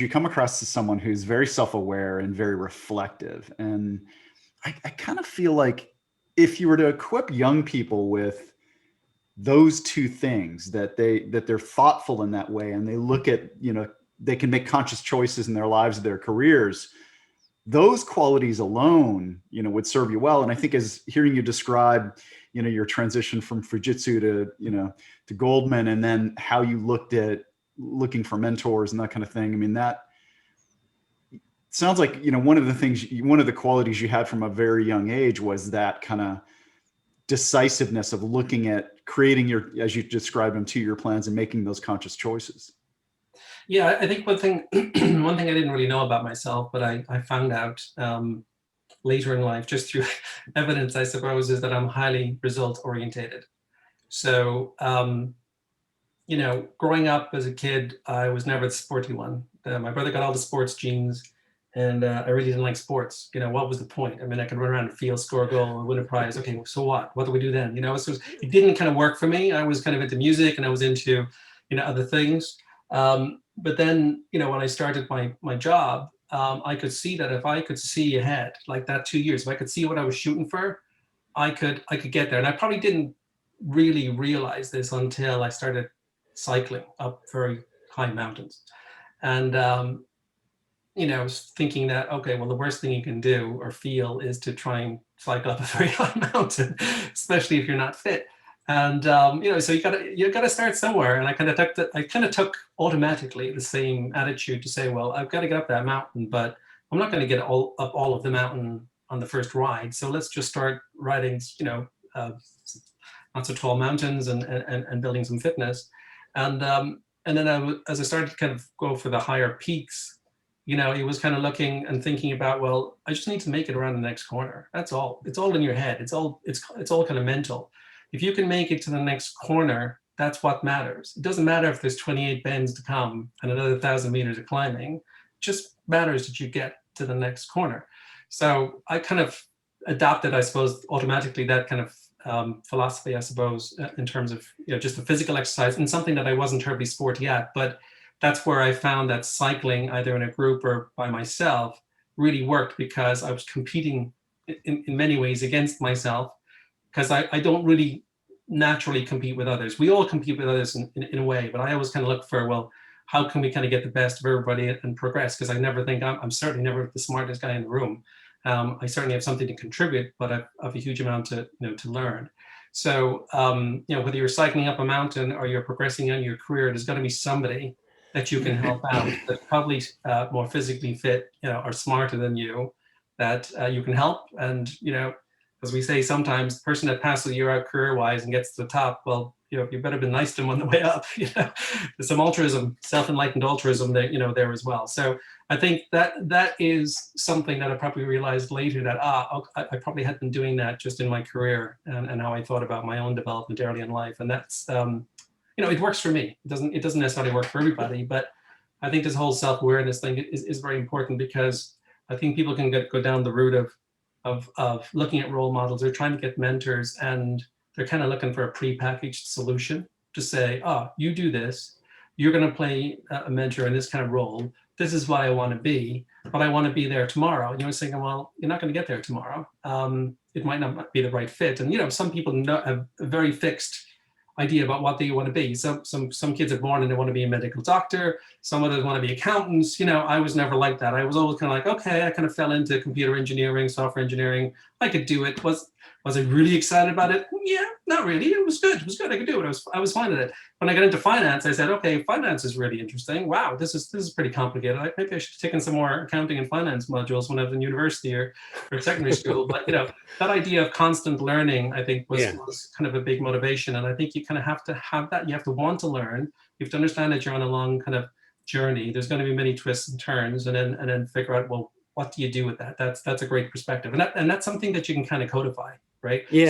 you come across as someone who's very self-aware and very reflective. And I kind of feel like if you were to equip young people with those two things, that they're thoughtful in that way, and they look at, they can make conscious choices in their lives, their careers, those qualities alone, would serve you well. And I think, as hearing you describe, your transition from Fujitsu to Goldman, and then how you looked at looking for mentors and that kind of thing. I mean, that sounds like, one of the qualities you had from a very young age was that kind of decisiveness of looking at creating as you described them, 2-year plans and making those conscious choices. Yeah, I think one thing I didn't really know about myself, but I found out later in life, just through evidence, I suppose, is that I'm highly result orientated. So, growing up as a kid, I was never the sporty one. My brother got all the sports genes, and I really didn't like sports. What was the point? I mean, I could run around the field, score a goal, and win a prize. Okay, so what? What do we do then? So it didn't kind of work for me. I was kind of into music, and I was into, other things. But then, when I started my job, I could see that if I could see ahead, like that 2 years, if I could see what I was shooting for, I could get there. And I probably didn't really realize this until I started cycling up very high mountains. And, thinking that, okay, well, the worst thing you can do or feel is to try and cycle up a very high mountain, especially if you're not fit. And so you gotta start somewhere. And I kind of took automatically the same attitude to say, well, I've got to get up that mountain, but I'm not going to get up all of the mountain on the first ride. So let's just start riding, not so tall mountains and building some fitness. And then as I started to kind of go for the higher peaks, it was kind of looking and thinking about, well, I just need to make it around the next corner. That's all. It's all in your head. It's all kind of mental. If you can make it to the next corner, that's what matters. It doesn't matter if there's 28 bends to come and another 1,000 meters of climbing. It just matters that you get to the next corner. So I kind of adopted, I suppose, automatically that kind of philosophy, I suppose, in terms of just a physical exercise, and something that I wasn't terribly sporty at. But that's where I found that cycling, either in a group or by myself, really worked, because I was competing in many ways against myself, because I don't really naturally compete with others. We all compete with others in a way, but I always kind of look for, well, how can we kind of get the best of everybody and progress? Because I never think I'm certainly never the smartest guy in the room. I certainly have something to contribute, but I have a huge amount to learn. So whether you're cycling up a mountain or you're progressing in your career, there's got to be somebody that you can help out that's probably more physically fit, or smarter than you, that you can help. And as we say sometimes, the person that passes the year out career-wise and gets to the top, well, you better be nice to them on the way up. There's some altruism, self-enlightened altruism there, there as well. So I think that is something that I probably realized later, that I probably had been doing that just in my career and how I thought about my own development early in life. And that's it works for me. It doesn't necessarily work for everybody, but I think this whole self-awareness thing is very important, because I think people can go down the route of looking at role models. They're trying to get mentors, and they're kind of looking for a pre-packaged solution to say, you do this, you're going to play a mentor in this kind of role. This is what I want to be, but I want to be there tomorrow. And you're thinking, well, you're not going to get there tomorrow. It might not be the right fit. And, some people have a very fixed idea about what they want to be. So some kids are born and they want to be a medical doctor. Some others want to be accountants. I was never like that. I was always kind of like, okay, I kind of fell into computer engineering, software engineering. I could do it. Was I really excited about it? Yeah, not really. It was good. It was good. I could do it. I was fine at it. When I got into finance, I said, okay, finance is really interesting. Wow, this is pretty complicated. Maybe I should have taken some more accounting and finance modules when I was in university or secondary school. But that idea of constant learning, I think, was kind of a big motivation. And I think you kind of have to have that. You have to want to learn. You have to understand that you're on a long kind of journey. There's going to be many twists and turns, and then figure out, well, what do you do with that? That's a great perspective, and that's something that you can kind of codify, right? Yeah.